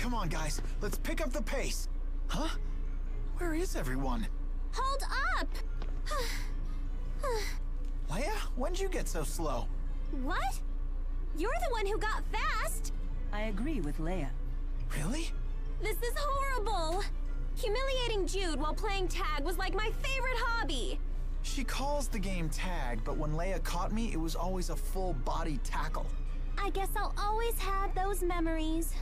Come on, guys. Let's pick up the pace. Huh? Where is everyone? Hold up! Leia, when'd you get so slow? What? You're the one who got fast! I agree with Leia. Really? This is horrible! Humiliating Jude while playing tag was like my favorite hobby! She calls the game tag, but when Leia caught me, it was always a full-body tackle. I guess I'll always have those memories.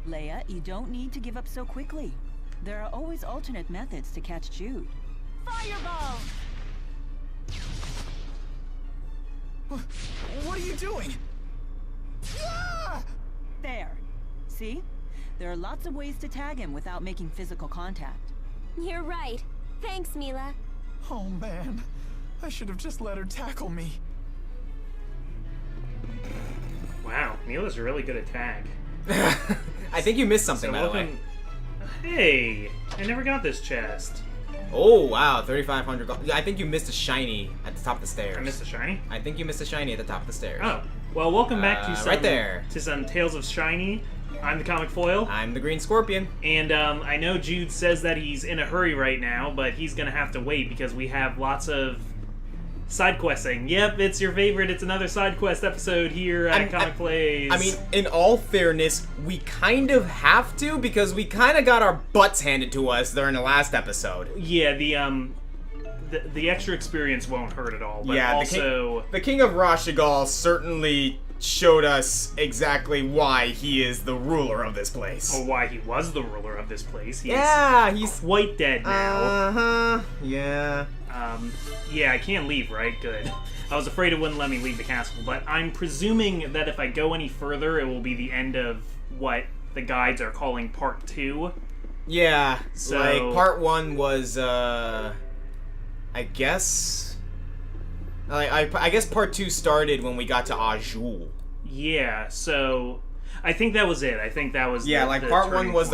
Leia, you don't need to give up so quickly. There are always alternate methods to catch Jude. Fireball! What are you doing? Ah! There. See? There are lots of ways to tag him without making physical contact. You're right. Thanks, Mila. Oh man, I should have just let her tackle me. Wow, Mila's really good at tag. I think you missed something, by the way. Hey, I never got this chest. Oh, wow, 3,500 gold. I think you missed a shiny at the top of the stairs. I missed a shiny? I think you missed a shiny at the top of the stairs. Oh, well, welcome back to some, right there. To some Tales of Shiny. I'm the Comic Foil. I'm the Green Scorpion. And I know Jude says that he's in a hurry right now, but he's going to have to wait because we have lots of side questing. Yep, it's your favorite. It's another side quest episode here at Comic Plays. I mean, in all fairness, we kind of have to because we kind of got our butts handed to us during the last episode. Yeah, the extra experience won't hurt at all. But yeah, also the King of Rashigal certainly showed us exactly why he is the ruler of this place. Or why he was the ruler of this place. He's quite dead now. Yeah. Yeah, I can't leave, right? Good. I was afraid it wouldn't let me leave the castle, but I'm presuming that if I go any further, it will be the end of what the guides are calling Part 2. Yeah, so, like, Part 1 was, I guess... I guess Part 2 started when we got to Ajul. Yeah, so... I think that was it. I think that was Part 1 was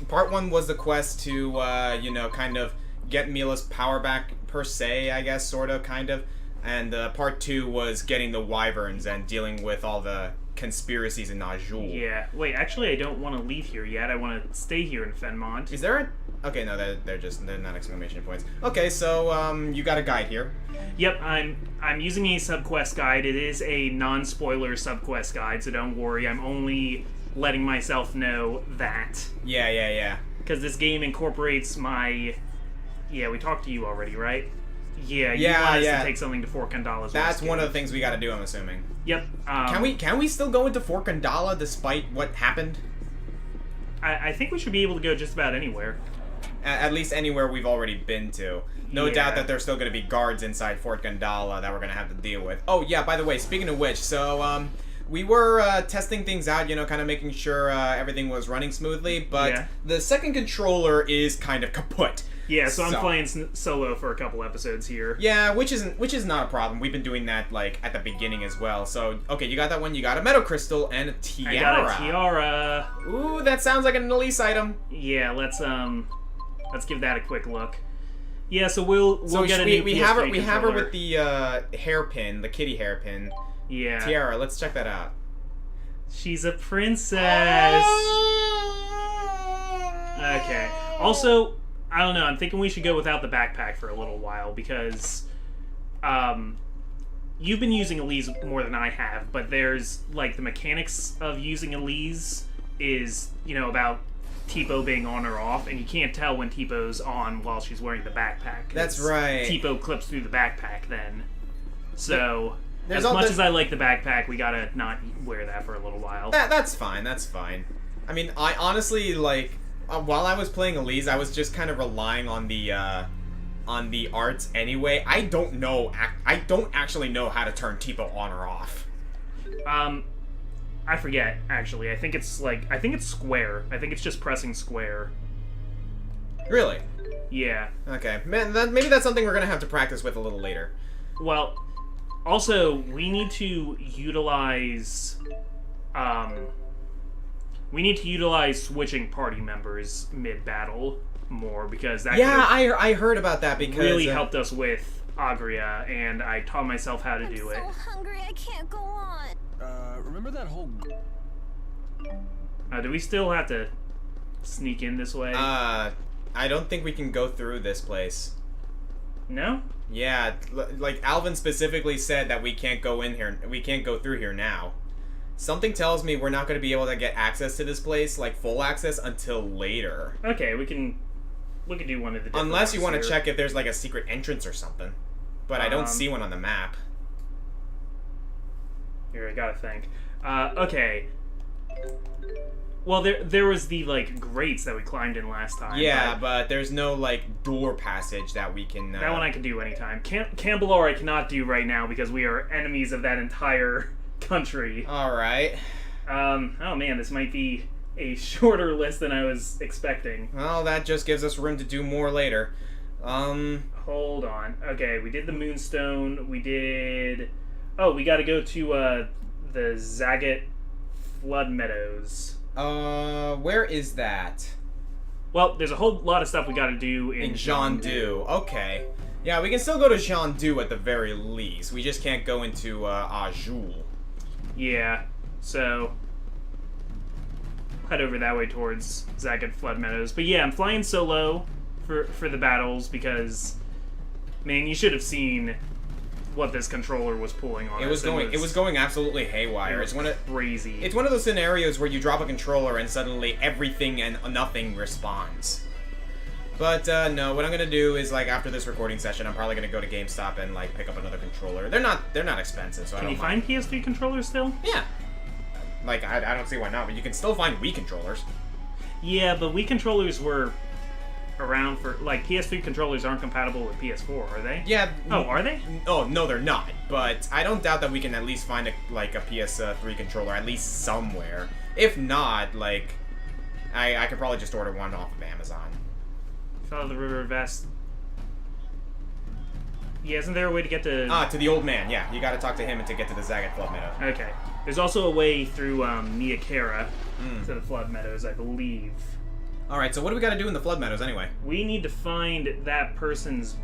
Part 1 was the quest to, you know, kind of get Mila's power back, per se, I guess, sort of, kind of. And Part 2 was getting the Wyverns and dealing with all the conspiracies in Ajul. Yeah. Wait, actually, I don't want to leave here yet. I want to stay here in Fennmont. Is there a... Okay, no, they're not exclamation points. Okay, so, you got a guide here. Yep, I'm using a subquest guide. It is a non-spoiler subquest guide, so don't worry. I'm only letting myself know that. Yeah. Because this game incorporates my... Yeah, we talked to you already, right? Yeah, you want us to take something to Fort Kandala's. That's one of the things we gotta do, I'm assuming. Yep. Can we still go into Fort Kandala despite what happened? I think we should be able to go just about anywhere. At least anywhere we've already been to. No doubt that there's still going to be guards inside Fort Kandala that we're going to have to deal with. Oh, yeah, by the way, speaking of which, so, we were testing things out, you know, kind of making sure everything was running smoothly, but the second controller is kind of kaput. Yeah, so I'm playing solo for a couple episodes here. Yeah, which is not a problem. We've been doing that, like, at the beginning as well. So, okay, you got that one. You got a Metal Crystal and a Tiara. I got a Tiara. Ooh, that sounds like an Elise item. Yeah, let's give that a quick look. Yeah, so we'll get a new we have her with the hairpin, the kitty hairpin. Yeah. Tiara, let's check that out. She's a princess. Okay. Also, I don't know, I'm thinking we should go without the backpack for a little while because you've been using Elise more than I have, but there's like the mechanics of using Elise is, you know, about Tipo being on or off, and you can't tell when Tipo's on while she's wearing the backpack. That's right. Tipo clips through the backpack then. So, as much as I like the backpack, we gotta not wear that for a little while. That's fine, that's fine. I mean, I honestly, like, while I was playing Elise, I was just kind of relying on the arts anyway. I don't actually know how to turn Tipo on or off. I forget, actually. I think it's square. I think it's just pressing square. Really? Yeah. Okay. Man, maybe that's something we're gonna have to practice with a little later. Well, also, we need to utilize... switching party members mid-battle more, because that I heard about that because... really helped us with Agria, and I taught myself how to do it. I'm so hungry, I can't go on. Remember that whole... Do we still have to sneak in this way? I don't think we can go through this place. No? Yeah, like Alvin specifically said that we can't go in here. We can't go through here now. Something tells me we're not going to be able to get access to this place, like full access, until later. Okay, we can do one of the different Unless you want ones to here. check if there's like a secret entrance or something. But I don't see one on the map. Here, I gotta think. Okay. Well, there was the, like, grates that we climbed in last time. Yeah, but there's no, like, door passage that we can... That one I can do anytime. Cambalor I cannot do right now because we are enemies of that entire country. Alright. Oh man, this might be a shorter list than I was expecting. Well, that just gives us room to do more later. Hold on. Okay, we did the Moonstone. We did... Oh, we gotta go to, the Zagat Flood Meadows. Where is that? Well, there's a whole lot of stuff we gotta do in Jean-Du. Okay. Yeah, we can still go to Jean-Du at the very least. We just can't go into, Azul. Yeah, so... head over that way towards Zagat Flood Meadows. But yeah, I'm flying solo for the battles because... Man, you should have seen what this controller was pulling on. It was going absolutely haywire. It's crazy. It's one of those scenarios where you drop a controller and suddenly everything and nothing responds. But no, what I'm gonna do is, like, after this recording session, I'm probably gonna go to GameStop and, like, pick up another controller. They're not expensive, so I don't mind. Can you find PS3 controllers still? Yeah. Like, I don't see why not, but you can still find Wii controllers. Yeah, but Wii controllers were around for, like, PS3 controllers aren't compatible with PS4, are they? Yeah. Oh, are they? Oh, no, they're not. But I don't doubt that we can at least find a PS3 controller at least somewhere. If not, like, I could probably just order one off of Amazon. Follow the river vest. Yeah, isn't there a way to get to... To the old man, yeah. You gotta talk to him to get to the Zagat Flood Meadow. Okay. There's also a way through Miyakera to the Flood Meadows, I believe. Alright, so what do we gotta do in the Flood Meadows anyway? We need to find that person's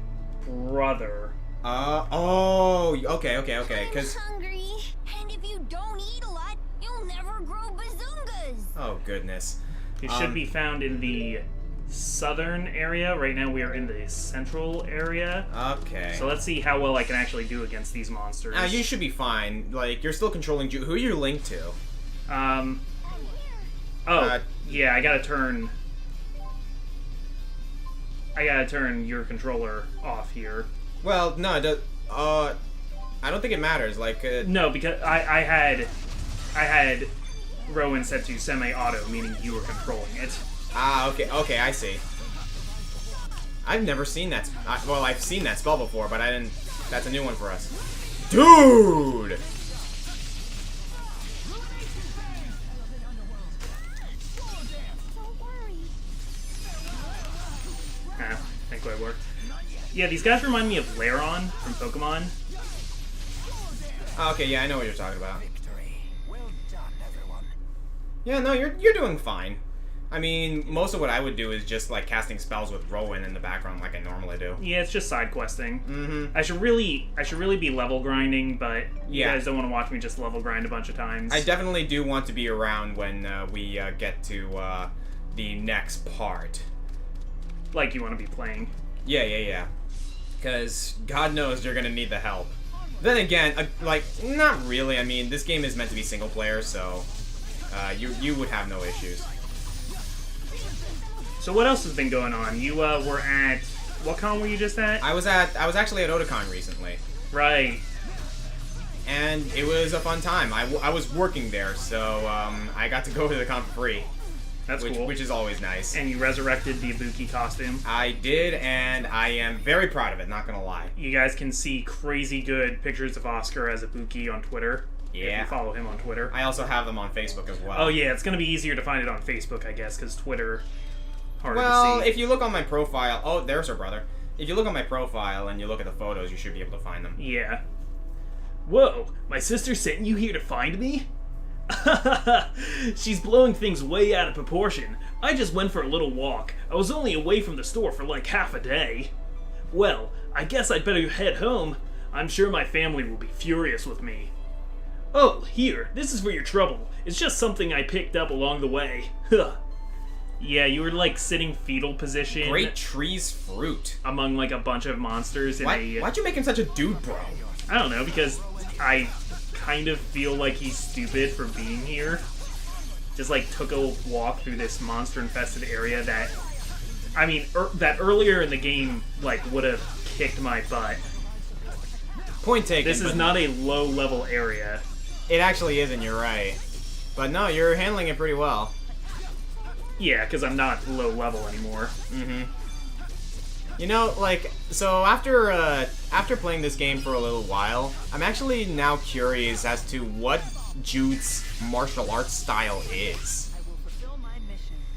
brother. Okay, because... I'm hungry, and if you don't eat a lot, you'll never grow bazungas. Oh, goodness. It should be found in the southern area. Right now we are in the central area. Okay. So let's see how well I can actually do against these monsters. You should be fine. Like, you're still controlling Jude. Who are you linked to? Yeah, I gotta turn your controller off here. Well, no, I don't think it matters. Like, no, because I had Rowan set to semi-auto, meaning you were controlling it. Okay, I see. I've never seen that. Well, I've seen that spell before, but I didn't. That's a new one for us. Dude! Ain't quite work. Yeah, these guys remind me of Laurent from Pokemon. Okay, yeah, I know what you're talking about. Yeah, no, you're doing fine. I mean, most of what I would do is just, like, casting spells with Rowan in the background like I normally do. Yeah, it's just side questing. Mm-hmm. I should really be level grinding, but you Yeah. guys don't want to watch me just level grind a bunch of times. I definitely do want to be around when we get to the next part. Like you want to be playing. Yeah. Because God knows you're going to need the help. Then again, like, not really. I mean, this game is meant to be single player, so you would have no issues. So what else has been going on? You were at... What con were you just at? I was actually at Otakon recently. Right. And it was a fun time. I was working there, so I got to go to the con for free. That's cool. Which is always nice. And you resurrected the Ibuki costume. I did, and I am very proud of it, not gonna lie. You guys can see crazy good pictures of Oscar as Ibuki on Twitter. Yeah. If you follow him on Twitter. I also have them on Facebook as well. Oh yeah, it's gonna be easier to find it on Facebook, I guess, because Twitter... harder Well, to see. if you look on my profile... Oh, there's her brother. If you look on my profile and you look at the photos, you should be able to find them. Yeah. Whoa, my sister sent you here to find me? She's blowing things way out of proportion. I just went for a little walk. I was only away from the store for like half a day. Well, I guess I'd better head home. I'm sure my family will be furious with me. Oh, here, this is for your trouble. It's just something I picked up along the way. Huh. Yeah, you were like sitting fetal position. Great tree's fruit. Among like a bunch of monsters in Why'd you make him such a dude, bro? I don't know, because I kind of feel like he's stupid for being here. Just like took a walk through this monster-infested area that, I mean, that earlier in the game like would have kicked my butt. Point taken. This is not a low-level area. It actually isn't, you're right. But no, you're handling it pretty well. Yeah, because I'm not low-level anymore. Mm-hmm. You know, like, so after playing this game for a little while, I'm actually now curious as to what Jude's martial arts style is.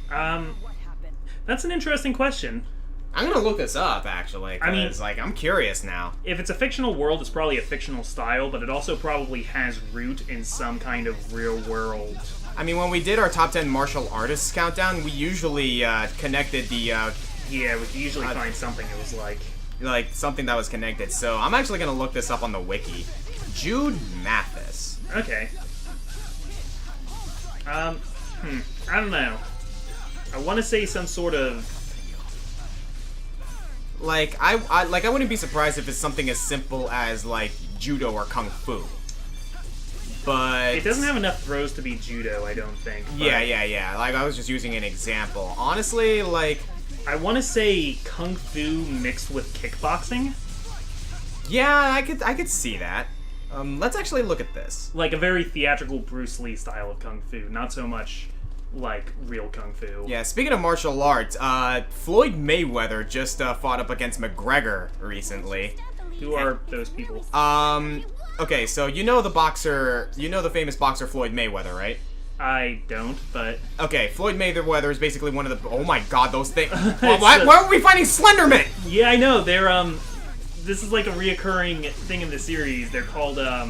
That's an interesting question. I'm gonna look this up, actually, because, I mean, like, I'm curious now. If it's a fictional world, it's probably a fictional style, but it also probably has root in some kind of real-world... I mean, when we did our top 10 martial artists countdown, we usually connected the... yeah, we could usually find something it was like... Like, something that was connected, so I'm actually gonna look this up on the wiki. Jude Mathis. Okay. I don't know. I want to say some sort of... Like, I wouldn't be surprised if it's something as simple as, like, judo or kung fu. But... It doesn't have enough throws to be judo, I don't think. But Yeah. Like, I was just using an example. Honestly, like... I want to say kung fu mixed with kickboxing. Yeah, I could see that. Let's actually look at this. Like a very theatrical Bruce Lee style of kung fu, not so much like real kung fu. Yeah, speaking of martial arts, Floyd Mayweather just fought up against McGregor recently. Who are those people? Okay, so you know the famous boxer Floyd Mayweather, right? I don't, but... Okay, Floyd Mayweather is basically one of the... Oh my god, those things... why are we fighting Slenderman? Yeah, I know, they're, this is like a reoccurring thing in the series. They're called, oh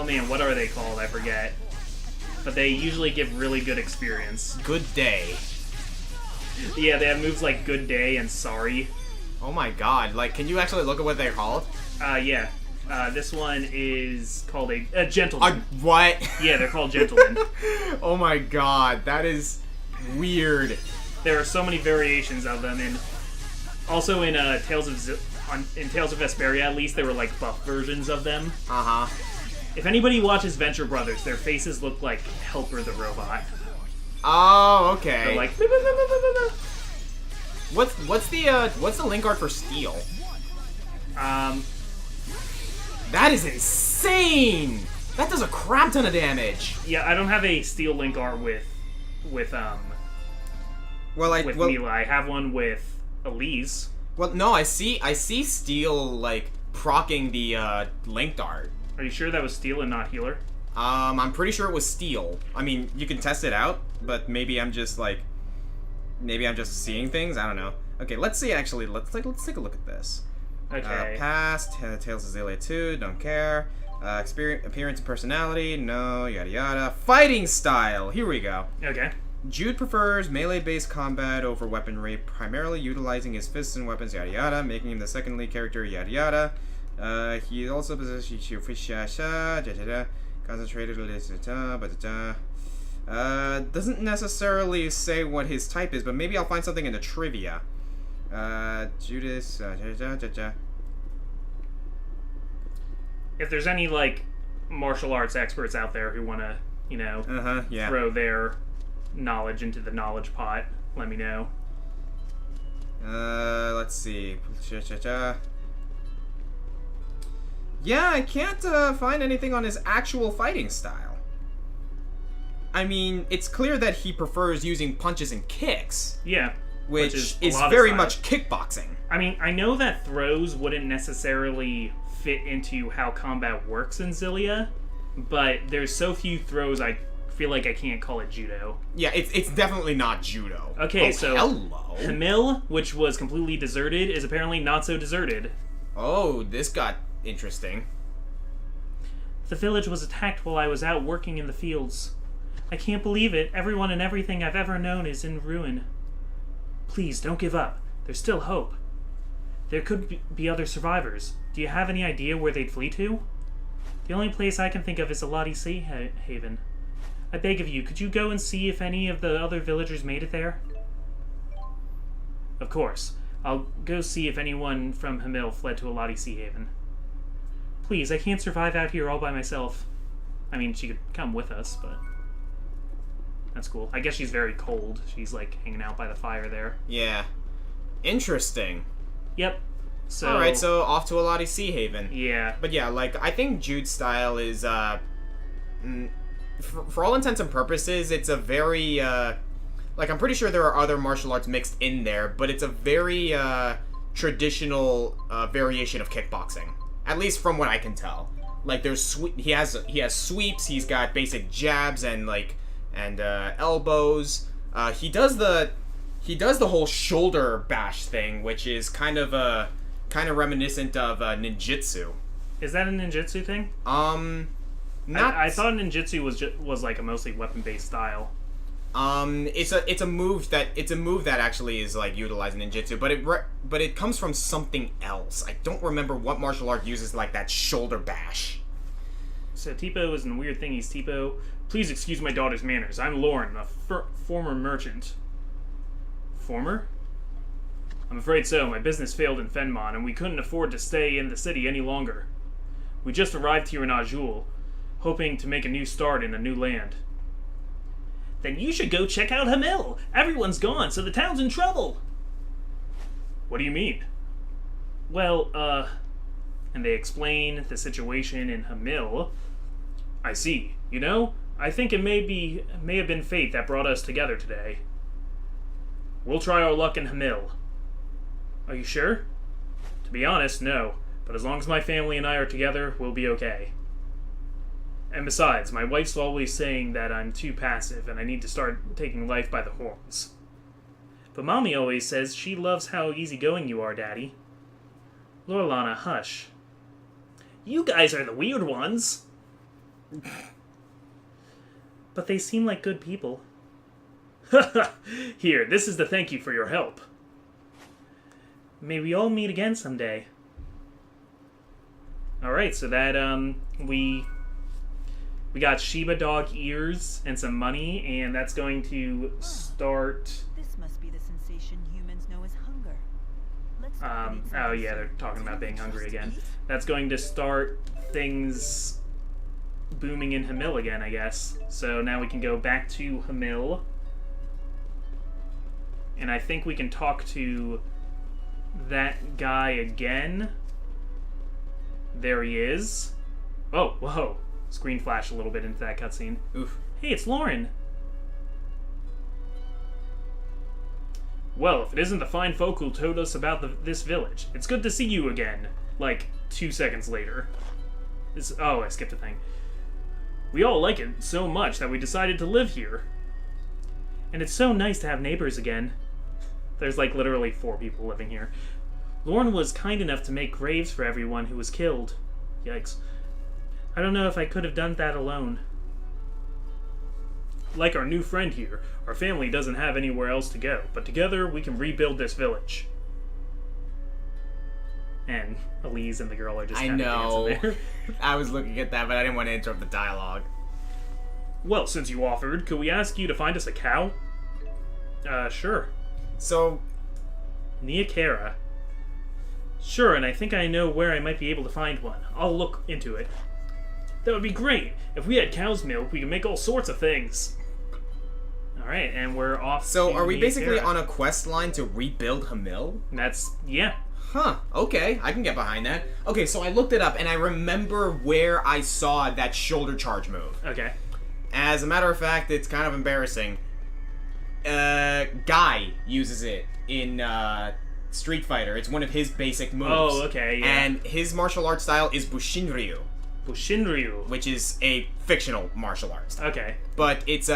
man, what are they called? I forget. But they usually give really good experience. Good day. Yeah, they have moves like Good Day and Sorry. Oh my god, like, can you actually look at what they're called? Yeah. This one is called a gentleman. What? Yeah, they're called gentlemen. Oh my god, that is weird. There are so many variations of them, and also in Tales of Vesperia, at least, there were like buff versions of them. Uh-huh. If anybody watches Venture Brothers, their faces look like Helper the Robot. Oh, okay. They're like... What's the link art for Steel? That is insane! That does a crap ton of damage! Yeah, I don't have a Steel link art with Mila. I have one with Elise. Well, no, I see Steel, like, procking the, linked art. Are you sure that was Steel and not Healer? I'm pretty sure it was Steel. I mean, you can test it out, but maybe I'm just, like... Maybe I'm just seeing things? I don't know. Okay, let's see, actually. Let's take a look at this. Okay. Past, Tales of Xillia 2, don't care. Appearance and personality, no, yada yada. Fighting style, here we go. Okay. Jude prefers melee-based combat over weaponry, primarily utilizing his fists and weapons, yada yada, making him the second lead character, yada yada. He also possesses concentrated, doesn't necessarily say what his type is, but maybe I'll find something in the trivia. Judas, If there's any, like, martial arts experts out there who want to, you know, throw their knowledge into the knowledge pot, let me know. Let's see. Yeah, I can't find anything on his actual fighting style. I mean, it's clear that he prefers using punches and kicks. Yeah. Which is very much kickboxing. I mean, I know that throws wouldn't necessarily fit into how combat works in Xillia, but there's so few throws I feel like I can't call it judo. Yeah, it's definitely not judo. Okay, so hello. Hamil, which was completely deserted, is apparently not so deserted. Oh, this got interesting. The village was attacked while I was out working in the fields. I can't believe it. Everyone and everything I've ever known is in ruin. Please, don't give up. There's still hope. There could be other survivors. Do you have any idea where they'd flee to? The only place I can think of is Alati Sea Haven. I beg of you, could you go and see if any of the other villagers made it there? Of course. I'll go see if anyone from Hamil fled to Alati Sea Haven. Please, I can't survive out here all by myself. I mean, she could come with us, but... That's cool. I guess she's very cold. She's, like, hanging out by the fire there. Yeah. Interesting. Yep. So... Alright, so off to Alati Sea Haven. Yeah. But yeah, like, I think Jude's style is, for all intents and purposes, it's a very, like, I'm pretty sure there are other martial arts mixed in there, but it's a very, traditional, variation of kickboxing. At least from what I can tell. Like, he has sweeps, he's got basic jabs and, like, elbows. He does the whole shoulder bash thing, which is kind of reminiscent of, ninjutsu. Is that a ninjutsu thing? Not. I thought ninjutsu was like a mostly weapon-based style. It's a move that actually is like utilizing ninjutsu, but it comes from something else. I don't remember what martial art uses like that shoulder bash. So Tipo is a weird thing. He's Tipo. Please excuse my daughter's manners. I'm Laurent, a former merchant. Former? I'm afraid so. My business failed in Fennmont, and we couldn't afford to stay in the city any longer. We just arrived here in Azul, hoping to make a new start in a new land. Then you should go check out Hamil. Everyone's gone, so the town's in trouble. What do you mean? Well, and they explain the situation in Hamil. I see. You know, I think it may have been fate that brought us together today. We'll try our luck in Hamil. Are you sure? To be honest, no. But as long as my family and I are together, we'll be okay. And besides, my wife's always saying that I'm too passive and I need to start taking life by the horns. But Mommy always says she loves how easygoing you are, Daddy. Lorelana, hush. You guys are the weird ones. But they seem like good people. Here, this is the thank you for your help. May we all meet again someday. Alright, so that, we got Shiba dog ears and some money, and that's going to start... This must be the sensation humans know as hunger. Let's oh yeah, they're talking about being hungry again. That's going to start things booming in Hamil again, I guess. So now we can go back to Hamil. And I think we can talk to that guy again. There he is. Oh, whoa. Screen flashed a little bit into that cutscene. Oof. Hey, it's Laurent. Well, if it isn't the fine folk who told us about this village, it's good to see you again. Like, 2 seconds later. Oh, I skipped a thing. We all like it so much that we decided to live here. And it's so nice to have neighbors again. There's like literally 4 people living here. Laurent was kind enough to make graves for everyone who was killed. Yikes. I don't know if I could have done that alone. Like our new friend here, our family doesn't have anywhere else to go, but together we can rebuild this village. And Elise and the girl are just kind of dancing there. I was looking at that, but I didn't want to interrupt the dialogue. Well, since you offered, could we ask you to find us a cow? Sure. So... Niakara. Sure, and I think I know where I might be able to find one. I'll look into it. That would be great! If we had cow's milk, we could make all sorts of things. Alright, and we're off So, to are we basically Niakara. on a quest line to rebuild Hamil? Yeah. Huh, okay, I can get behind that. Okay, so I looked it up, and I remember where I saw that shoulder charge move. Okay. As a matter of fact, it's kind of embarrassing. Guy uses it in, Street Fighter. It's one of his basic moves. Oh, okay, yeah. And his martial art style is Bushinryu, Bushinryu. which is a fictional martial art style. Okay. But it's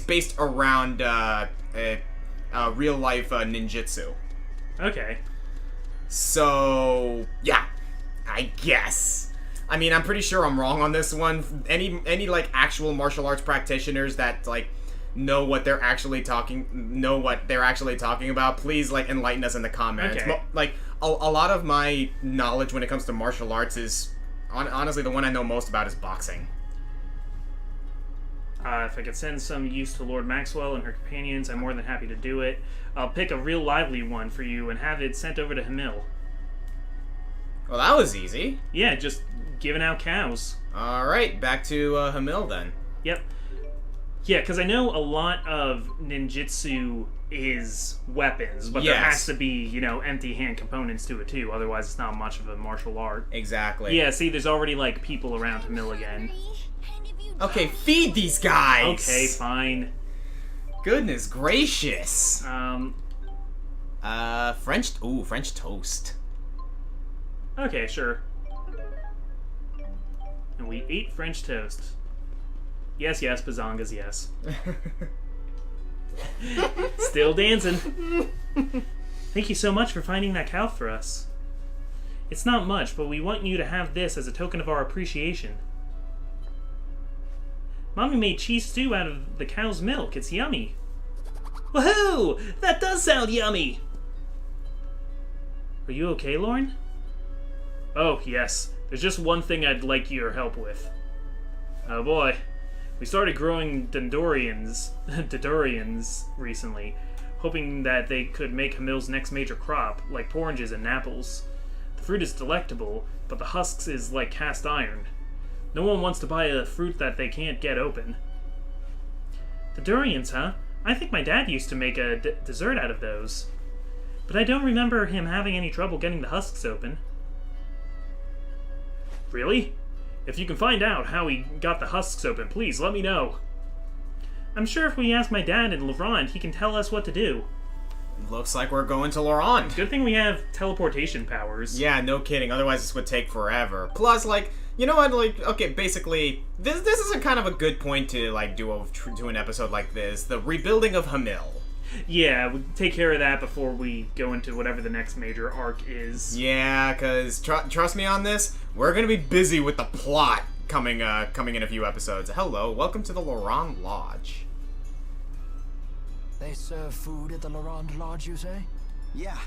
based around real life ninjutsu. Okay. So yeah, I guess. I mean, I'm pretty sure I'm wrong on this one. Any like actual martial arts practitioners that like know what they're actually talking about, please like enlighten us in the comments. Okay. Like a lot of my knowledge when it comes to martial arts is honestly the one I know most about is boxing. If I could send some use to Lord Maxwell and her companions, I'm more than happy to do it. I'll pick a real lively one for you and have it sent over to Hamil. Well, that was easy. Yeah, just giving out cows. Alright, back to Hamil then. Yep. Yeah, because I know a lot of ninjutsu is weapons, but there has to be, empty hand components to it too, otherwise it's not much of a martial art. Exactly. Yeah, see, there's already, people around Hamil again. Okay, feed these guys! Okay, fine. Goodness gracious. French toast. Okay, sure. And we ate French toast. Yes, Bazongas, yes. Still dancing. Thank you so much for finding that cow for us. It's not much, but we want you to have this as a token of our appreciation. Mommy made cheese stew out of the cow's milk. It's yummy. Woohoo! That does sound yummy! Are you okay, Lauren? Oh, yes. There's just one thing I'd like your help with. Oh boy. We started growing Dendorians recently, hoping that they could make Hamil's next major crop, like oranges and apples. The fruit is delectable, but the husks is like cast iron. No one wants to buy a fruit that they can't get open. The durians, huh? I think my dad used to make a dessert out of those. But I don't remember him having any trouble getting the husks open. Really? If you can find out how he got the husks open, please let me know. I'm sure if we ask my dad and Laurent, he can tell us what to do. Looks like we're going to Laurent. Good thing we have teleportation powers. Yeah, no kidding. Otherwise this would take forever. Plus, you know what, okay, basically, this is a kind of a good point to, do an episode like this. The rebuilding of Hamil. Yeah, we take care of that before we go into whatever the next major arc is. Yeah, because, trust me on this, we're gonna be busy with the plot coming in a few episodes. Hello, welcome to the Laurent Lodge. They serve food at the Laurent Lodge, you say? Yeah.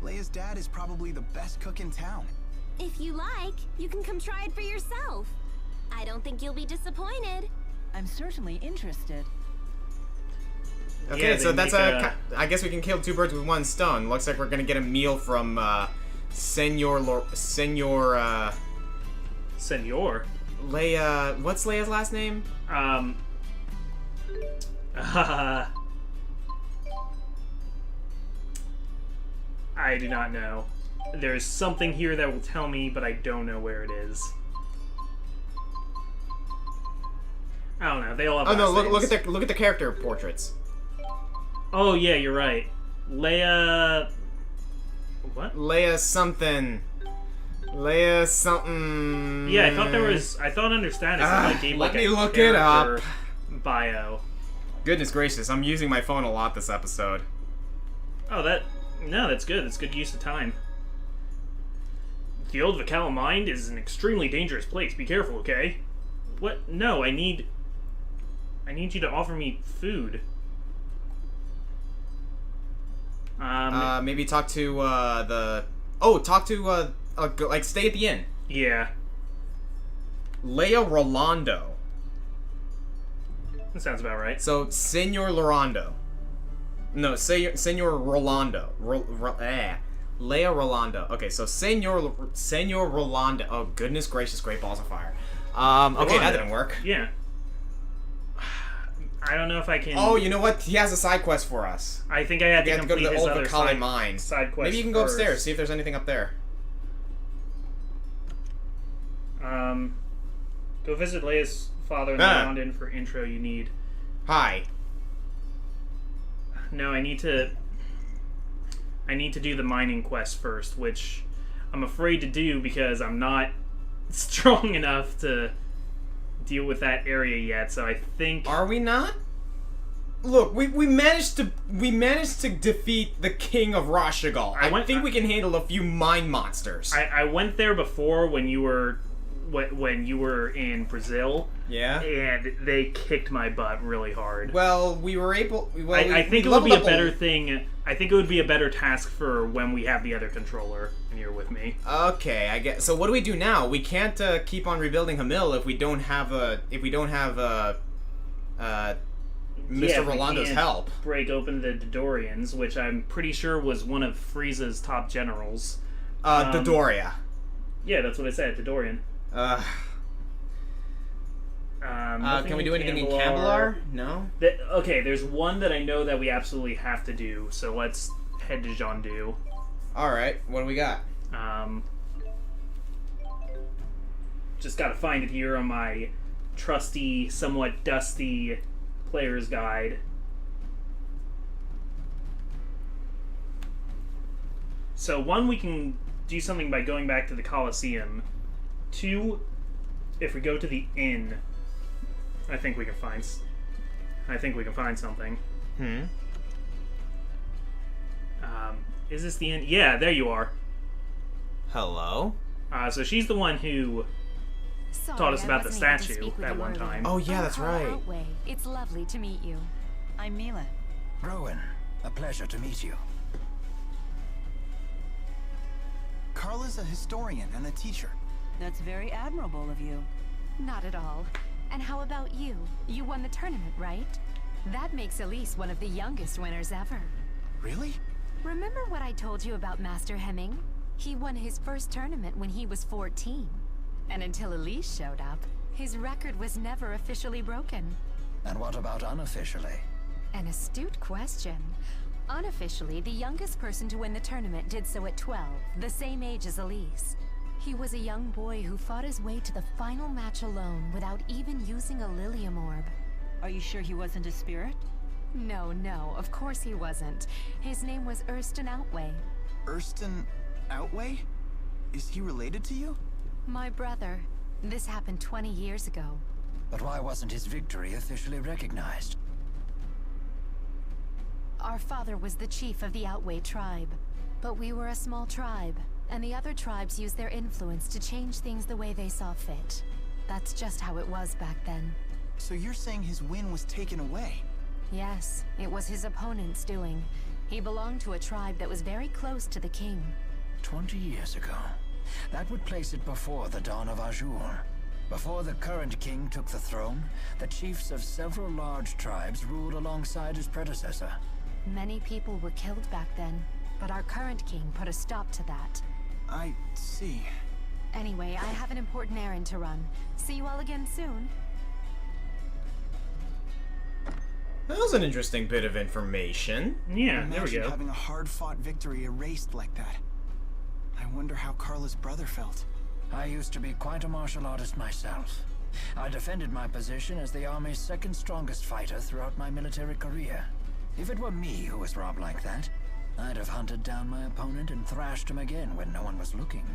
Leia's dad is probably the best cook in town. If you like, you can come try it for yourself. I don't think you'll be disappointed. I'm certainly interested. Okay, Yeah, so that's I guess we can kill two birds with one stone. Looks like we're gonna get a meal from Senor. Leia. What's Leia's last name? I do not know. There's something here that will tell me, but I don't know where it is. I don't know. They all have. Oh no! last names. Look at the character portraits. Oh yeah, you're right. Leia. What? Leia something. Leia something. Yeah, I thought there was. I thought under status it gave let like me a look it up. character bio. Goodness gracious! I'm using my phone a lot this episode. Oh, that's good. That's good use of time. The old Vakala Mind is an extremely dangerous place. Be careful, okay? What? No, I need you to offer me food. Maybe talk to stay at the inn. Yeah. Leia Rolando. That sounds about right. So Senor Rolando. No, Senor Rolando. Leia Rolando. Okay, so Senor Rolando. Oh goodness gracious, great balls of fire. Okay, that didn't work. Yeah. I don't know if I can. Oh, you know what? He has a side quest for us. I think I had We to have to go complete to the his old other Vakala mine. side quest. Maybe you can go first. upstairs, see if there's anything up there. Go visit Leia's father in London for intro you need. Hi. No, I need to do the mining quest first, which I'm afraid to do because I'm not strong enough to deal with that area yet. So I think. Are we not? Look, we managed to defeat the King of Rashagal. I think we can handle a few mine monsters. I went there before when you were in Brazil. Yeah. And they kicked my butt really hard. Well, we were able. Well, I think it would be a better thing. I think it would be a better task for when we have the other controller and you're with me. Okay, I guess. So what do we do now? We can't keep on rebuilding Hamil if we don't have a Mr. Rolando's help. Break open the Dodorians, which I'm pretty sure was one of Frieza's top generals. Dodoria. Yeah, that's what I said, Dodorian. Can we do anything in Cambalar? No? Okay, there's one that I know that we absolutely have to do, so let's head to Jondu. Alright, what do we got? Just gotta find it here on my trusty, somewhat dusty player's guide. So one, we can do something by going back to the Coliseum. Two, if we go to the inn, I think we can find something. Is this the inn? Yeah, there you are. Hello? So she's the one who taught us about the statue that one time. Oh yeah, that's right. It's lovely to meet you. I'm Mila. Rowan, a pleasure to meet you. Carla's a historian and a teacher. That's very admirable of you. Not at all. And how about you? You won the tournament, right? That makes Elise one of the youngest winners ever. Really? Remember what I told you about Master Hemming? He won his first tournament when he was 14. And until Elise showed up, his record was never officially broken. And what about unofficially? An astute question. Unofficially, the youngest person to win the tournament did so at 12, the same age as Elise. He was a young boy who fought his way to the final match alone without even using a Lilium orb. Are you sure he wasn't a spirit? No, of course he wasn't. His name was Erston Outway. Erston Outway? Is he related to you? My brother. This happened 20 years ago. But why wasn't his victory officially recognized? Our father was the chief of the Outway tribe. But we were a small tribe, and the other tribes used their influence to change things the way they saw fit. That's just how it was back then. So you're saying his win was taken away? Yes, it was his opponent's doing. He belonged to a tribe that was very close to the king. 20 years ago. That would place it before the dawn of Azure. Before the current king took the throne, the chiefs of several large tribes ruled alongside his predecessor. Many people were killed back then, but our current king put a stop to that. I see. Anyway, I have an important errand to run. See you all again soon. That was an interesting bit of information. Yeah, there we Imagine go. having a hard-fought victory erased like that. I wonder how Carla's brother felt. I used to be quite a martial artist myself. I defended my position as the army's second strongest fighter throughout my military career. If it were me who was robbed like that, I'd have hunted down my opponent and thrashed him again when no one was looking.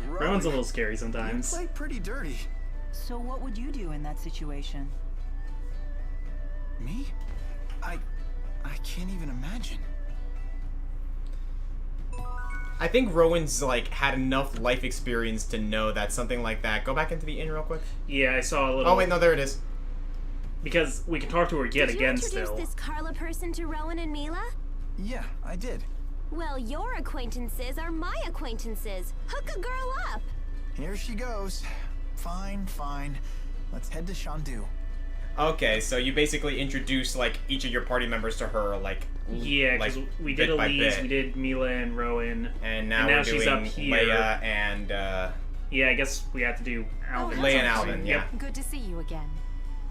Rowan's a little scary sometimes. You play pretty dirty. So what would you do in that situation? Me? I can't even imagine. I think Rowan's, like, had enough life experience to know that something like that... Go back into the inn real quick. Yeah, I saw a little... Oh, wait, no, there it is. Because we can talk to her yet again still. Did you introduce this Carla person to Rowan and Mila? Yeah, I did. Well, your acquaintances are my acquaintances. Hook a girl up. Here she goes. Fine. Let's head to Jondu. Okay, so you basically introduced, like, each of your party members to her, like... Yeah, because like, we did bit by Elise, bit. we did Mila and Rowan. And now we're she's doing up here. Leia and, Yeah, I guess we have to do Alvin. Leia and Alvin, yeah. Good to see you again.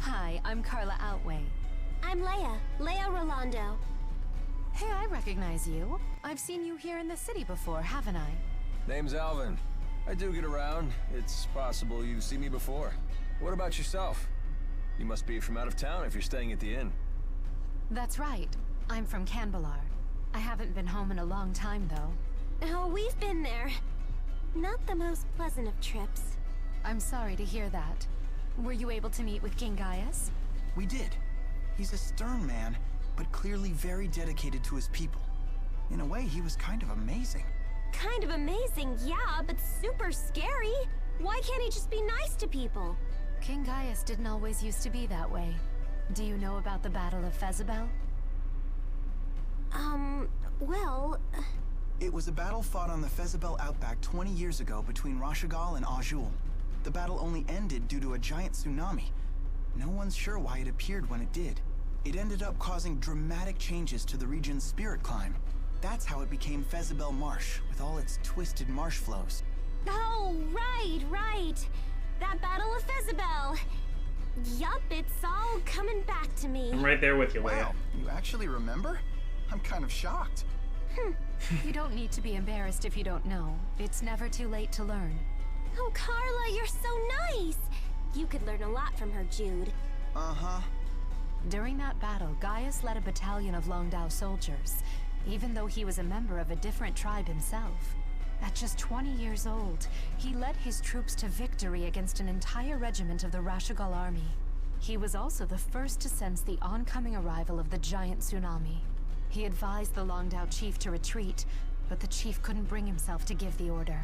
Hi, I'm Carla Outway. I'm Leia Rolando. Hey, I recognize you. I've seen you here in the city before, haven't I? Name's Alvin. I do get around. It's possible you've seen me before. What about yourself? You must be from out of town if you're staying at the inn. That's right. I'm from Cambalar. I haven't been home in a long time, though. Oh, we've been there. Not the most pleasant of trips. I'm sorry to hear that. Were you able to meet with King Gaius? We did. He's a stern man, but clearly very dedicated to his people. In a way, he was kind of amazing. Kind of amazing, yeah, but super scary. Why can't he just be nice to people? King Gaius didn't always used to be that way. Do you know about the Battle of Fezabel? Well... It was a battle fought on the Fezabel outback 20 years ago between Rashagal and Azul. The battle only ended due to a giant tsunami. No one's sure why it appeared when it did. It ended up causing dramatic changes to the region's spirit climb. That's how it became Fezabel Marsh, with all its twisted marsh flows. Oh, right. That Battle of Fezabel. Yup, it's all coming back to me. I'm right there with you, Leia. Wow, you actually remember? I'm kind of shocked. You don't need to be embarrassed if you don't know. It's never too late to learn. Oh, Carla, you're so nice. You could learn a lot from her, Jude. Uh-huh. During that battle, Gaius led a battalion of Longdao soldiers, even though he was a member of a different tribe himself. At just 20 years old, he led his troops to victory against an entire regiment of the Rashigal army. He was also the first to sense the oncoming arrival of the giant tsunami. He advised the Longdao chief to retreat, but the chief couldn't bring himself to give the order.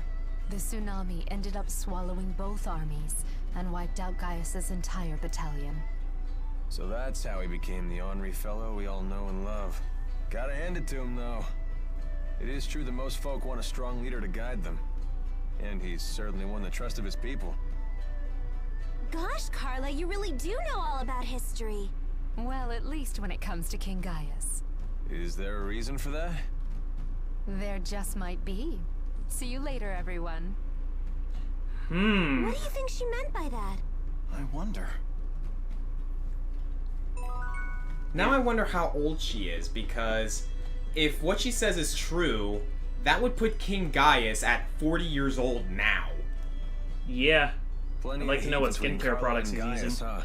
The tsunami ended up swallowing both armies and wiped out Gaius's entire battalion. So that's how he became the ornery fellow we all know and love. Gotta hand it to him, though. It is true that most folk want a strong leader to guide them. And he's certainly won the trust of his people. Gosh, Carla, you really do know all about history. Well, at least when it comes to King Gaius. Is there a reason for that? There just might be. See you later, everyone. What do you think she meant by that? I wonder. Now I wonder how old she is, because if what she says is true, that would put King Gaius at 40 years old now. Yeah. Plenty I'd like to know what between skincare Carla products and he's Gaius, using. huh?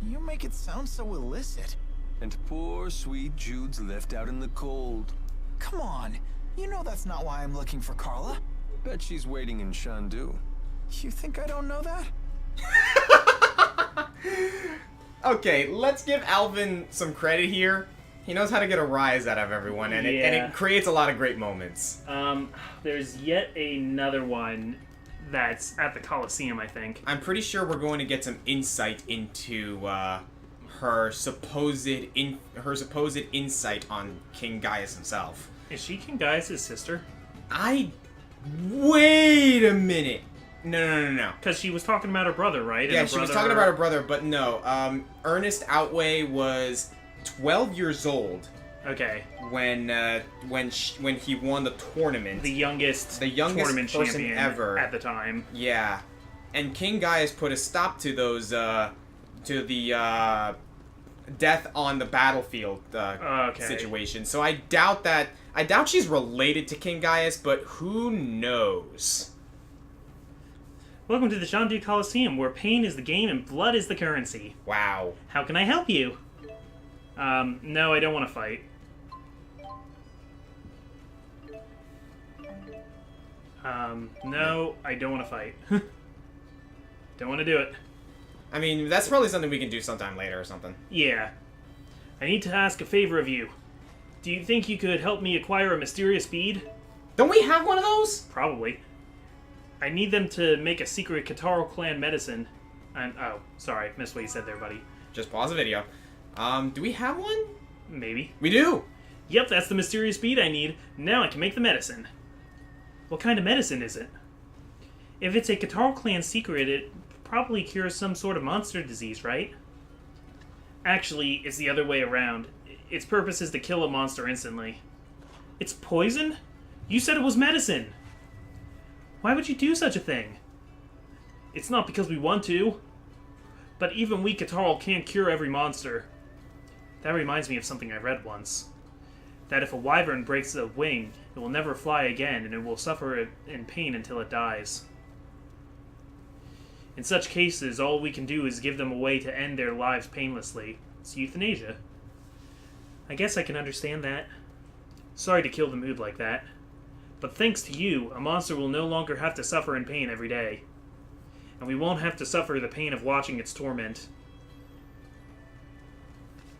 You make it sound so illicit. And poor sweet Jude's left out in the cold. Come on. You know that's not why I'm looking for Carla. Bet she's waiting in Shandu. You think I don't know that? Okay, let's give Alvin some credit here. He knows how to get a rise out of everyone, and it creates a lot of great moments. There's yet another one that's at the Coliseum, I think. I'm pretty sure we're going to get some insight into her supposed insight on King Gaius himself. Is she King Gaius' sister? Wait a minute. No. Because she was talking about her brother, right? Yeah, she was talking about her brother, but no. Ernest Outway was 12 years old. Okay. When he won the tournament. The youngest person tournament champion ever at the time. Yeah, and King Gaius put a stop to those to the death on the battlefield situation. So I doubt she's related to King Gaius, but who knows? Welcome to the Shandu Coliseum, where pain is the game and blood is the currency. Wow. How can I help you? No, I don't want to fight. No, I don't want to fight. Don't want to do it. I mean, that's probably something we can do sometime later or something. Yeah. I need to ask a favor of you. Do you think you could help me acquire a Mysterious Bead? Don't we have one of those? Probably. I need them to make a secret Kataro clan medicine. Oh, sorry, missed what you said there, buddy. Just pause the video. Do we have one? Maybe. We do! Yep, that's the Mysterious Bead I need. Now I can make the medicine. What kind of medicine is it? If it's a Kataro clan secret, it probably cures some sort of monster disease, right? Actually, it's the other way around. Its purpose is to kill a monster instantly. It's poison? You said it was medicine! Why would you do such a thing? It's not because we want to. But even we Kataro can't cure every monster. That reminds me of something I read once. That if a wyvern breaks a wing, it will never fly again, and it will suffer in pain until it dies. In such cases, all we can do is give them a way to end their lives painlessly. It's euthanasia. I guess I can understand that. Sorry to kill the mood like that. But thanks to you, a monster will no longer have to suffer in pain every day. And we won't have to suffer the pain of watching its torment.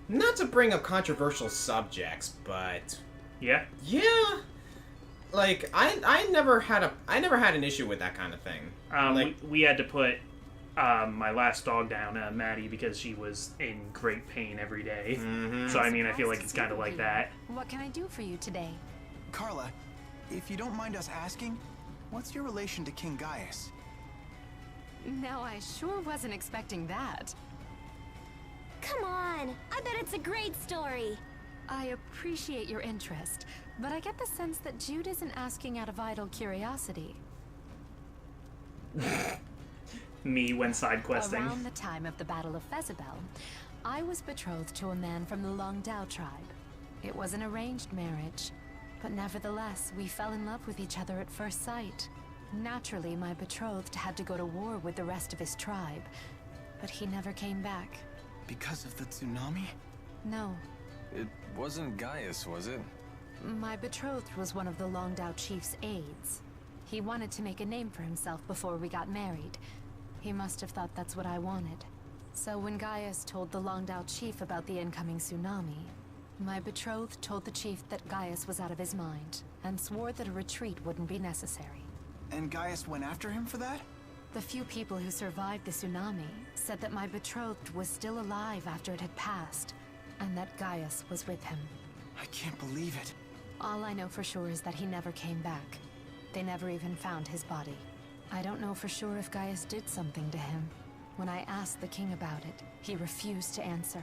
Not to bring up controversial subjects, but... Yeah? Yeah! Like, I never had an issue with that kind of thing. We had to put my last dog down, Maddie, because she was in great pain every day. Mm-hmm. So, I mean, I feel like it's kind of like that. What can I do for you today? Carla, if you don't mind us asking, what's your relation to King Gaius? No, I sure wasn't expecting that. Come on, I bet it's a great story. I appreciate your interest, but I get the sense that Jude isn't asking out of idle curiosity. Me when side questing. Around the time of the Battle of Fezabel, I was betrothed to a man from the Longdao tribe. It was an arranged marriage, but nevertheless, we fell in love with each other at first sight. Naturally, my betrothed had to go to war with the rest of his tribe, but he never came back. Because of the tsunami? No. It wasn't Gaius, was it? My betrothed was one of the Longdao chief's aides. He wanted to make a name for himself before we got married. He must have thought that's what I wanted. So when Gaius told the Longdao chief about the incoming tsunami, my betrothed told the chief that Gaius was out of his mind, and swore that a retreat wouldn't be necessary. And Gaius went after him for that? The few people who survived the tsunami said that my betrothed was still alive after it had passed, and that Gaius was with him. I can't believe it. All I know for sure is that he never came back. They never even found his body. I don't know for sure if Gaius did something to him. When I asked the king about it, he refused to answer.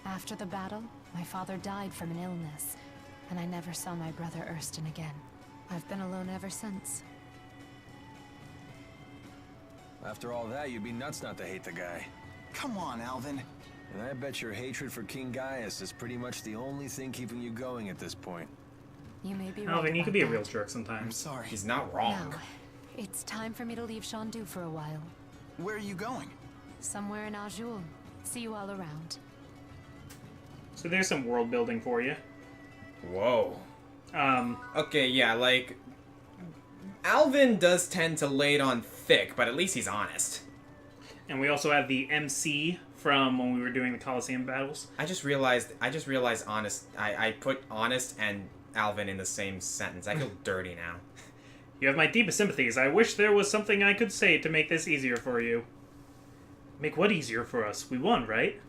After the battle, my father died from an illness, and I never saw my brother Ersten again. I've been alone ever since. After all that, you'd be nuts not to hate the guy. Come on, Alvin. And I bet your hatred for King Gaius is pretty much the only thing keeping you going at this point. You may be right. Alvin, you about could be a that. real jerk I'm sometimes. sorry. He's not wrong. Now, it's time for me to leave Shandu for a while. Where are you going? Somewhere in Azul. See you all around. So there's some world building for you. Whoa. Um, Okay, yeah, like... Alvin does tend to lay it on thick, but at least he's honest. and we also have the MC from when we were doing the Coliseum battles. I just realized honest. I put honest and Alvin in the same sentence. I feel dirty now. You have my deepest sympathies. I wish there was something I could say to make this easier for you. Make what easier for us? We won, right?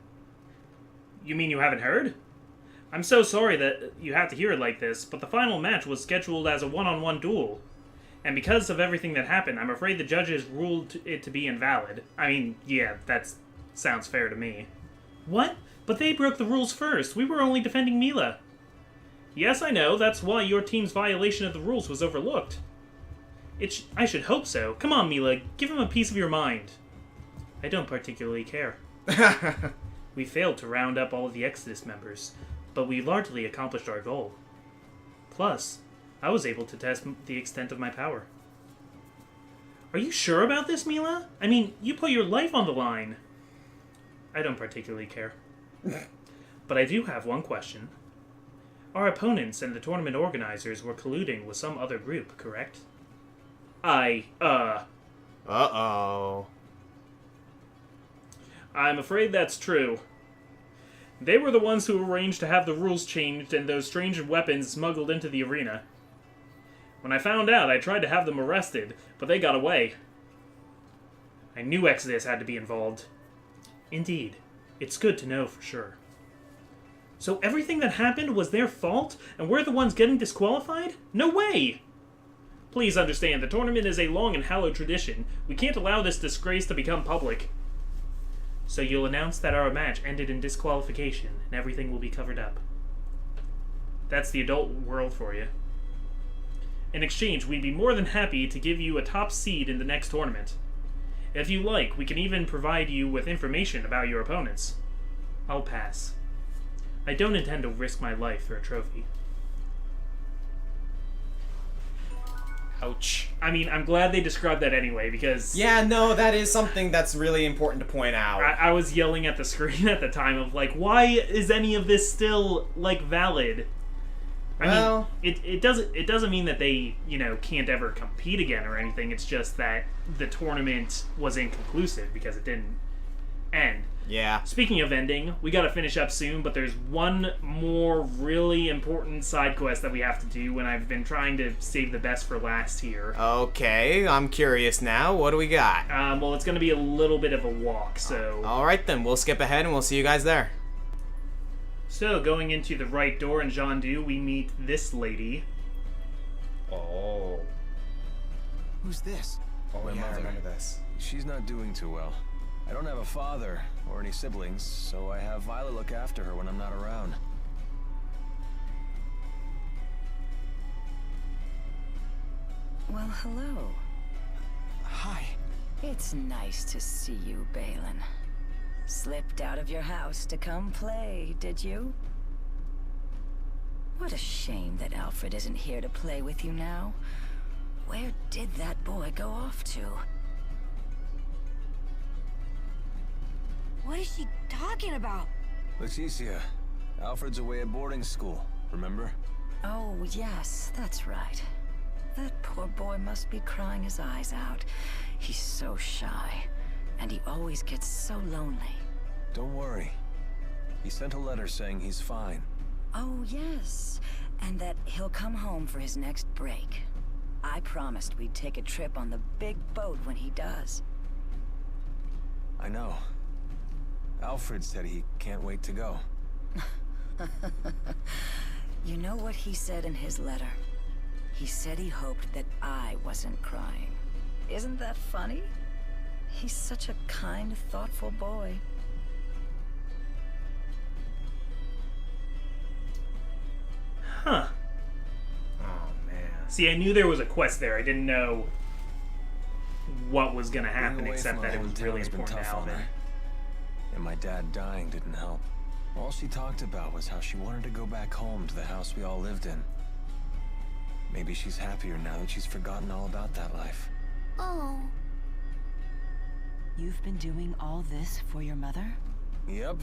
You mean you haven't heard? I'm so sorry that you have to hear it like this, but the final match was scheduled as a one-on-one duel. And because of everything that happened, I'm afraid the judges ruled it to be invalid. I mean, yeah, that sounds fair to me. What? But they broke the rules first. We were only defending Mila. Yes, I know. That's why your team's violation of the rules was overlooked. I should hope so. Come on, Mila. Give him a piece of your mind. I don't particularly care. We failed to round up all of the Exodus members, but we largely accomplished our goal. Plus, I was able to test the extent of my power. Are you sure about this, Mila? I mean, you put your life on the line. I don't particularly care. But I do have one question. Our opponents and the tournament organizers were colluding with some other group, correct? Uh-oh. I'm afraid that's true. They were the ones who arranged to have the rules changed and those strange weapons smuggled into the arena. When I found out, I tried to have them arrested, but they got away. I knew Exodus had to be involved. Indeed, it's good to know for sure. So everything that happened was their fault, and we're the ones getting disqualified? No way! Please understand, the tournament is a long and hallowed tradition. We can't allow this disgrace to become public. So you'll announce that our match ended in disqualification, and everything will be covered up. That's the adult world for you. In exchange, we'd be more than happy to give you a top seed in the next tournament. If you like, we can even provide you with information about your opponents. I'll pass. I don't intend to risk my life for a trophy. Ouch. I mean, I'm glad they described that anyway, because... Yeah, no, that is something that's really important to point out. I was yelling at the screen at the time of, like, why is any of this still, like, valid? I mean, it doesn't mean that they, can't ever compete again or anything. It's just that the tournament was inconclusive because it didn't end. Yeah. Speaking of ending, we gotta finish up soon, but there's one more really important side quest that we have to do, and I've been trying to save the best for last here. Okay, I'm curious now. What do we got? Well, it's gonna be a little bit of a walk, so... Alright then, we'll skip ahead and we'll see you guys there. So, going into the right door in Jeondu, we meet this lady. Oh. Who's this? Oh, My yeah, I mother. remember this. She's not doing too well. I don't have a father or any siblings, so I have Violet look after her when I'm not around. Well, hello. Hi. It's nice to see you, Balin. Slipped out of your house to come play, did you? What a shame that Alfred isn't here to play with you now. Where did that boy go off to? What is she talking about? Leticia, Alfred's away at boarding school, remember? Oh, yes, that's right. That poor boy must be crying his eyes out. He's so shy, and he always gets so lonely. Don't worry. He sent a letter saying he's fine. Oh, yes, and that he'll come home for his next break. I promised we'd take a trip on the big boat when he does. I know. Alfred said he can't wait to go. You know what he said in his letter? He said he hoped that I wasn't crying. Isn't that funny? He's such a kind, thoughtful boy. Huh. Oh, man. See, I knew there was a quest there. I didn't know what was going to happen, Being away except from that my it was hometown really has been important to tough on Alvin. her. And my dad dying didn't help. All she talked about was how she wanted to go back home to the house we all lived in. Maybe she's happier now that she's forgotten all about that life. Oh. You've been doing all this for your mother? Yep.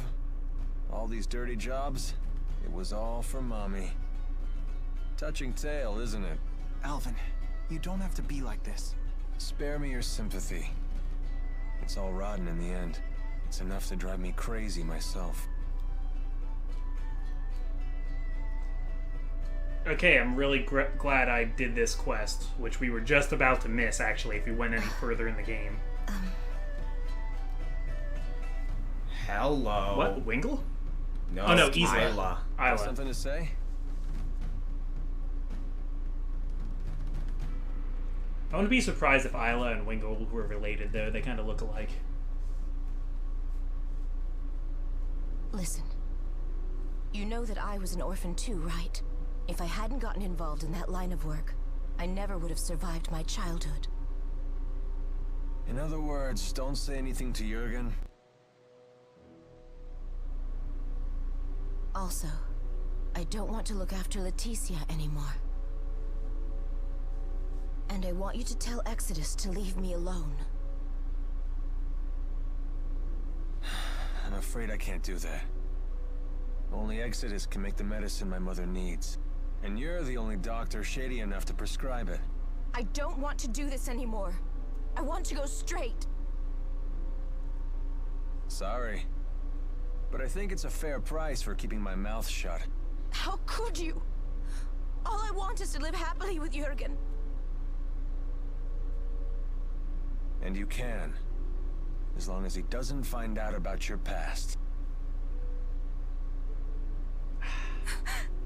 All these dirty jobs, it was all for Mommy. Touching tale, isn't it? Alvin, you don't have to be like this. Spare me your sympathy. It's all rotten in the end. It's enough to drive me crazy myself. Okay, I'm really glad I did this quest, which we were just about to miss, actually, if we went any further in the game. Hello. What? Wingle? No, Oh, no, it's Isla. Isla. Got something to say? I wouldn't be surprised if Isla and Wingle were related, though. They kind of look alike. Listen. You know that I was an orphan too, right? If I hadn't gotten involved in that line of work, I never would have survived my childhood. In other words, don't say anything to Jurgen. Also, I don't want to look after Leticia anymore. And I want you to tell Exodus to leave me alone. I'm afraid I can't do that. Only Exodus can make the medicine my mother needs. And you're the only doctor shady enough to prescribe it. I don't want to do this anymore. I want to go straight. Sorry. But I think it's a fair price for keeping my mouth shut. How could you? All I want is to live happily with Jurgen. And you can. As long as he doesn't find out about your past.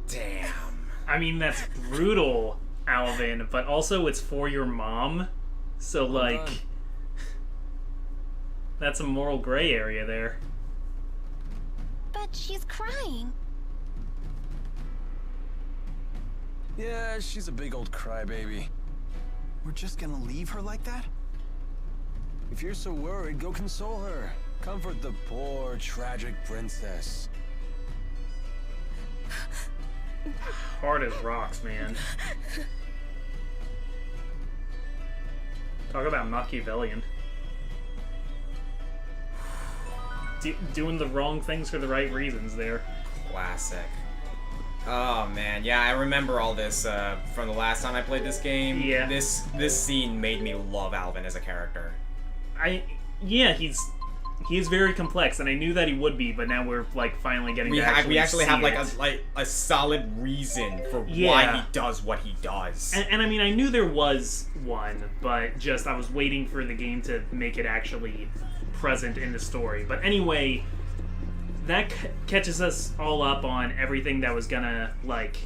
Damn. I mean, that's brutal, Alvin, but also it's for your mom. So, like, that's a moral gray area there. But she's crying. Yeah, she's a big old crybaby. We're just gonna leave her like that? If you're so worried, go console her. Comfort the poor, tragic princess. Hard as rocks, man. Talk about Machiavellian. Doing the wrong things for the right reasons there. Classic. Oh man, yeah, I remember all this from the last time I played this game. Yeah. This scene made me love Alvin as a character. Yeah, he is very complex, and I knew that he would be, but now we're like finally getting to actually we actually see have it. like a solid reason for why he does what he does. And I mean, I knew there was one, but just I was waiting for the game to make it actually present in the story. But anyway, that catches us all up on everything that was gonna like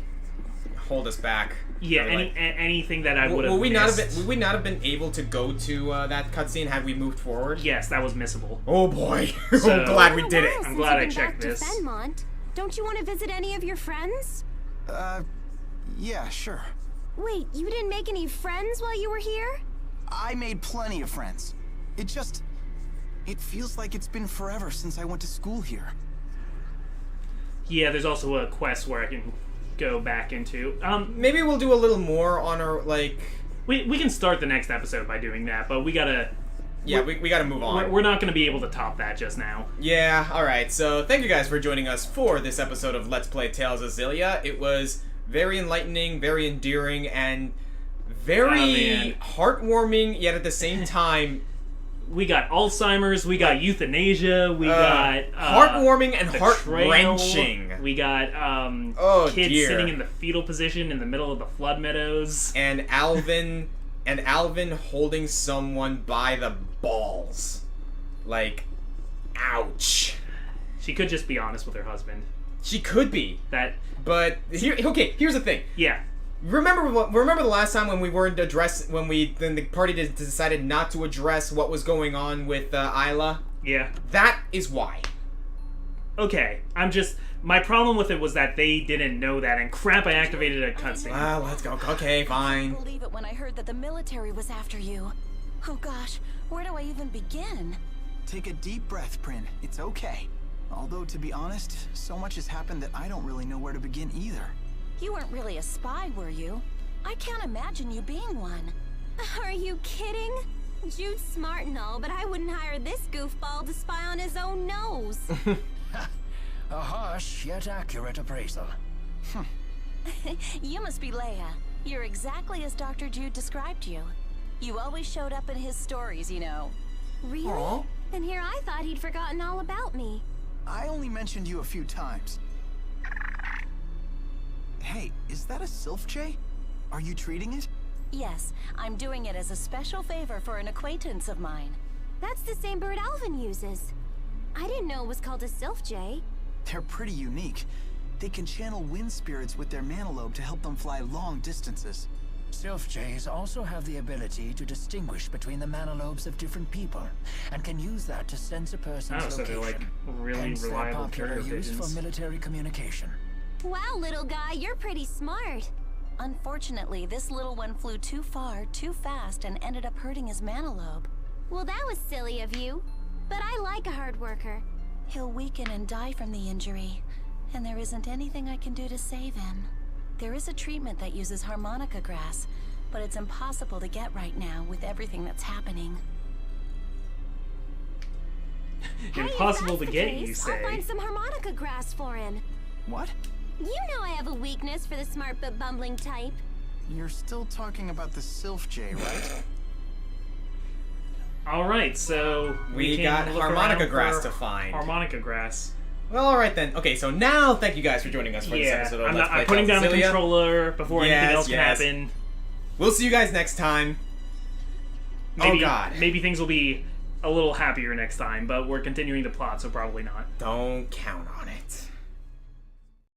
hold us back. Yeah, anything that I would have missed. Would we not have been able to go to that cutscene had we moved forward? Yes, that was missable. Oh boy. So, I'm glad we did it. I'm glad I checked this. Fennmont. Don't you want to visit any of your friends? Yeah, sure. Wait, you didn't make any friends while you were here? I made plenty of friends. It feels like it's been forever since I went to school here. Yeah, there's also a quest where I can go back into. Maybe we'll do a little more on our, like... We can start the next episode by doing that, but we gotta... Yeah, we gotta move on. We're not gonna be able to top that just now. Yeah, alright, so thank you guys for joining us for this episode of Let's Play Tales of Xillia. It was very enlightening, very endearing, and very heartwarming, yet at the same time... We got Alzheimer's, we got euthanasia, we got... heartwarming and heart-wrenching. We got kids sitting in the fetal position in the middle of the flood meadows. And Alvin... holding someone by the balls. Like, ouch. She could just be honest with her husband. She could be. But, here's the thing. Yeah. Remember the last time when we weren't then the party decided not to address what was going on with Isla? Yeah. That is why. Okay, my problem with it was that they didn't know that, and crap, I activated a cutscene. Well, let's go. Okay, fine. I couldn't believe it when I heard that the military was after you. Oh gosh, where do I even begin? Take a deep breath, Prin. It's okay. Although, to be honest, so much has happened that I don't really know where to begin either. You weren't really a spy, were you? I can't imagine you being one. Are you kidding? Jude's smart and all, but I wouldn't hire this goofball to spy on his own nose. A harsh yet accurate appraisal. You must be Leia. You're exactly as Dr. Jude described you. You always showed up in his stories, you know. Really? Aww. And here I thought he'd forgotten all about me. I only mentioned you a few times. Hey, is that a Sylph Jay? Are you treating it? Yes, I'm doing it as a special favor for an acquaintance of mine. That's the same bird Alvin uses. I didn't know it was called a Sylph Jay. They're pretty unique. They can channel wind spirits with their manalobe to help them fly long distances. Sylph Jays also have the ability to distinguish between the manalobes of different people, and can use that to sense a person's location. So they're like really Hence reliable popular use pigeons. for military communication. Wow, little guy, you're pretty smart. Unfortunately, this little one flew too far, too fast, and ended up hurting his manalobe. Well, that was silly of you. But I like a hard worker. He'll weaken and die from the injury, and there isn't anything I can do to save him. There is a treatment that uses harmonica grass, but it's impossible to get right now with everything that's happening. Impossible to get, Case, you say? I'll find some harmonica grass for him. What? You know I have a weakness for the smart but bumbling type. You're still talking about the Sylph Jay, right? Alright, so we can got look harmonica around grass for to find. Harmonica grass. Well, alright then. Okay, so now thank you guys for joining us for this episode of Let's Play I'm putting down the Xillia. controller before anything else can happen. We'll see you guys next time. Maybe, oh god. Maybe things will be a little happier next time, but we're continuing the plot, so probably not. Don't count on it.